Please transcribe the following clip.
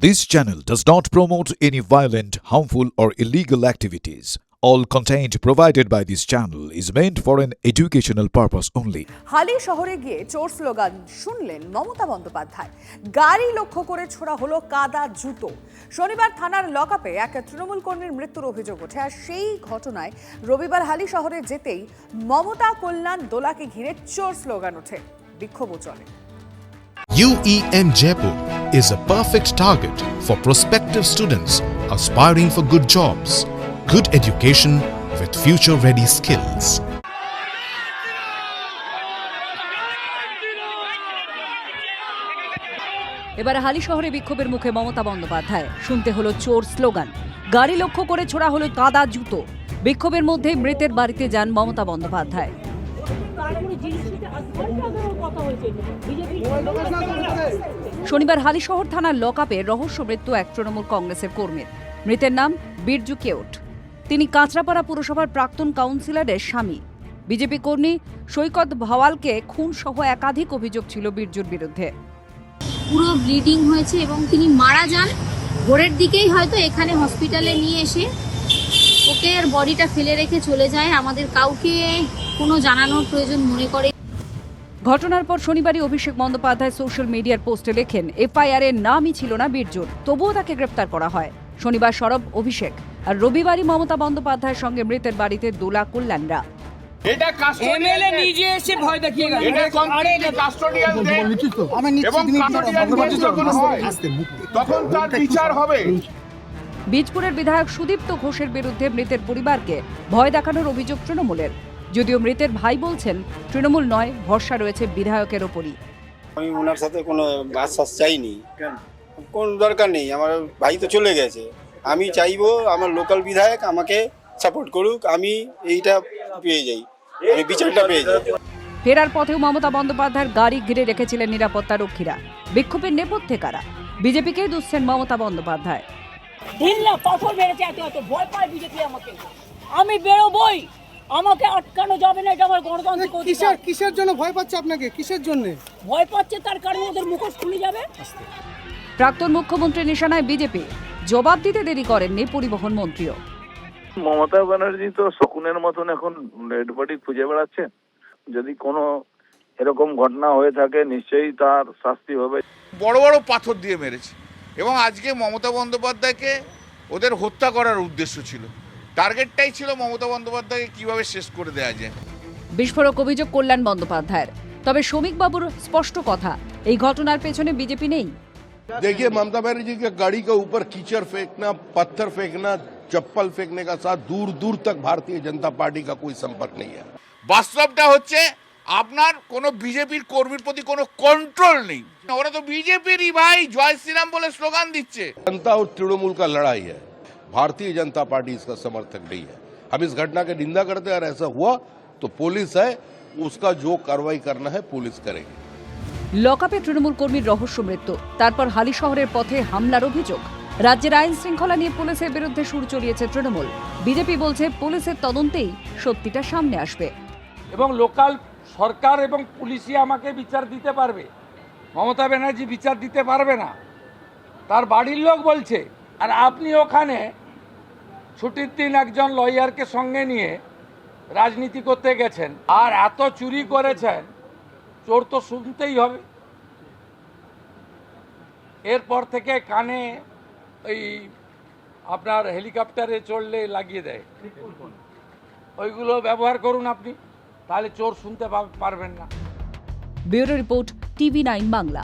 This channel does not promote any violent, harmful, or illegal activities. All content provided by this channel is meant for an educational purpose only. হালি শহরে গিয়ে চোর slogan শুনলেন মমতা বন্দ্যোপাধ্যায়। গাড়ি লক্ষ্য করে ছোড়া হলো কাদা জুতো। শনিবার থানার লকআপে এক তৃণমূল কর্মীর মৃত্যুর অভিযোগ ওঠে। আর সেই ঘটনায় রবিবার হালি শহরে যেতেই মমতা কল্যাণ দোলাকে ঘিরে চোর স্লোগান ওঠে, বিক্ষোভও চলে। UEN Jaipur is a perfect target for prospective students aspiring for good jobs, good education with future-ready skills. এবার হালি শহরে বিক্ষোভের মুখে মমতা বন্দ্যোপাধ্যায়। শুনতে হলো চোর স্লোগান, গাড়ি লক্ষ্য করে ছোড়া হলো কাদা জুতো। বিক্ষোভের মধ্যে মৃতের বাড়িতে যান মমতা বন্দ্যোপাধ্যায়। শনিবার হালিশহর থানার লকআপে রহস্য মৃত্যু এক তৃণমূল কংগ্রেসের কর্মীর। মৃতের নাম বীরজু কেওট। তিনি কাঁচরাপাড়া পুরসভার প্রাক্তন কাউন্সিলরের স্বামী। বিজেপি কর্মী সৈকত ভাওয়ালকে খুন সহ একাধিক অভিযোগ ছিল বীরজুর বিরুদ্ধে। পুরো ব্লিডিং হয়েছে এবং তিনি মারা যান। ভোরের দিকেই হয়তো এখানে হসপিটালে নিয়ে এসে ওকে আর বডিটা ফেলে রেখে চলে যায়। আমাদের কাউকে কোনো জানানোর প্রয়োজন মনে করে। ঘটনার পর শনিবারই অভিষেক বন্দ্যোপাধ্যায় সোশ্যাল মিডিয়ার পোস্টে লেখেন, এফআইআর এর নামই ছিল না বীরজুর, তবুও তাকে গ্রেপ্তার করা হয়। শনিবার সরব অভিষেক, আর রবিবারই মমতা বন্দ্যোপাধ্যায়ের সঙ্গে মৃতের বাড়িতে দোলা কল্যাণরা। এটা এমএলএ নিজে এসে ভয় দেখিয়ে গেল। এটা কমপ্লিটলি কাস্টোডিয়াল দেন এবং কাস্টোডিয়াল যখন হয় তখন তার বিচার হবে। বীজপুরের বিধায়ক সুদীপ্ত ঘোষের বিরুদ্ধে মৃতের পরিবারকে ভয় দেখানোর অভিযোগ তৃণমূলের। যদিও মৃতের ভাই বলছেন তৃণমূল নয়, ভরসা রয়েছে বিধায়কের ওপরই। আমি ওনার সাথে কোনো আশ্বাস চাইনি, কোন দরকার নেই, আমার ভাই তো চলে গেছে। আমি চাইবো আমার লোকাল বিধায়ক আমাকে সাপোর্ট করুক, আমি এইটা পেয়ে যাই, আমি বিচারটা পেয়ে যাই। ফেরার পথেও মমতা বন্দ্যোপাধ্যায়ের গাড়ি ঘিরে রেখেছিলেন নিরাপত্তা রক্ষীরা। বিক্ষোভের নেপথ্যে কারা? বিজেপিকে দুষছেন মমতা বন্দ্যোপাধ্যায়। পাথর মেরেছে, এত ভয় পায় বিজেপি আমাকে। আমি বেরোবই, আমাকে আটকানো যাবে না, এটা আমার গণতান্ত্রিক অধিকার। কিসের জন্য ভয় পাচ্ছে আপনাকে? কিসের জন্য ভয় পাচ্ছে? তার কারণে ওদের মুখোশ খুলে যাবে। প্রাক্তন মুখ্যমন্ত্রীর নিশানায় বিজেপি, জবাব দিতে দেরি করেননি পরিবহন মন্ত্রীও। মমতা ব্যানার্জি তো শকুনের মতন এখন ডেড বডি খুঁজে বেড়াচ্ছে। যদি কোনো এরকম ঘটনা হয়ে থাকে নিশ্চয়ই তার শাস্তি হবে। বড় বড় পাথর দিয়ে মেরেছে এবং আজকে মমতা বন্দ্যোপাধ্যায়কে ওদের হত্যা করার উদ্দেশ্য ছিল। টার্গেটটাই ছিল মমতা বন্দ্যোপাধ্যায়কে কিভাবে শেষ করে দেওয়া যায়। বিস্ফোরক অভিযোগ কল্যাণ বন্দ্যোপাধ্যায়ের। তবে শ্রমিক বাবুর স্পষ্ট কথা, এই ঘটনার পেছনে বিজেপি নেই। देखिए, ममता बनर्जी के गाड़ी के ऊपर कीचड़ फेंकना, पत्थर फेंकना, चप्पल फेंकने का साथ दूर दूर तक भारतीय जनता पार्टी का कोई संपर्क नहीं है। বাস্তবটা হচ্ছে আপনার কোনো বিজেপির কর্মীর প্রতি কোনো কন্ট্রোল নেই। ওরা তো বিজেপিরই ভাই, জয় শ্রীরাম বলে স্লোগান দিচ্ছে। जनता और तृणमूल का लड़ाई है, भारतीय जनता पार्टी इसका समर्थक नहीं है। हम इस घटना की निंदा करते हैं और ऐसा हुआ तो पुलिस है, उसका जो कार्रवाई करना है पुलिस करेगी। লকআপে তৃণমূল কর্মীর রহস্য মৃত্যু, তারপর হালি শহরের পথে হামলার অভিযোগ। রাজ্যের আইন শৃঙ্খলা নিয়ে পুলিশের বিরুদ্ধে সুর চড়িয়েছে তৃণমূল। বিজেপি বলছে পুলিশের তদন্তেই সত্যিটা সামনে আসবে এবং লোকাল সরকার এবং পুলিশই আমাকে বিচার দিতে পারবে। মমতা ব্যানার্জি বিচার দিতে পারবে না, তার বাড়ির লোক বলছে। আর আপনি ওখানে ছুটির দিন একজন লয়ারকে সঙ্গে নিয়ে রাজনীতি করতে গেছেন আর এত চুরি করেছেন, চোর তো শুনতেই হবে। এরপর থেকে কানে ওই আপনার হেলিকপ্টারে চড়লে লাগিয়ে দেয়, ওইগুলো ব্যবহার করুন আপনি, তাহলে চোর শুনতে পারবেন না। Bureau report, TV9 Bangla.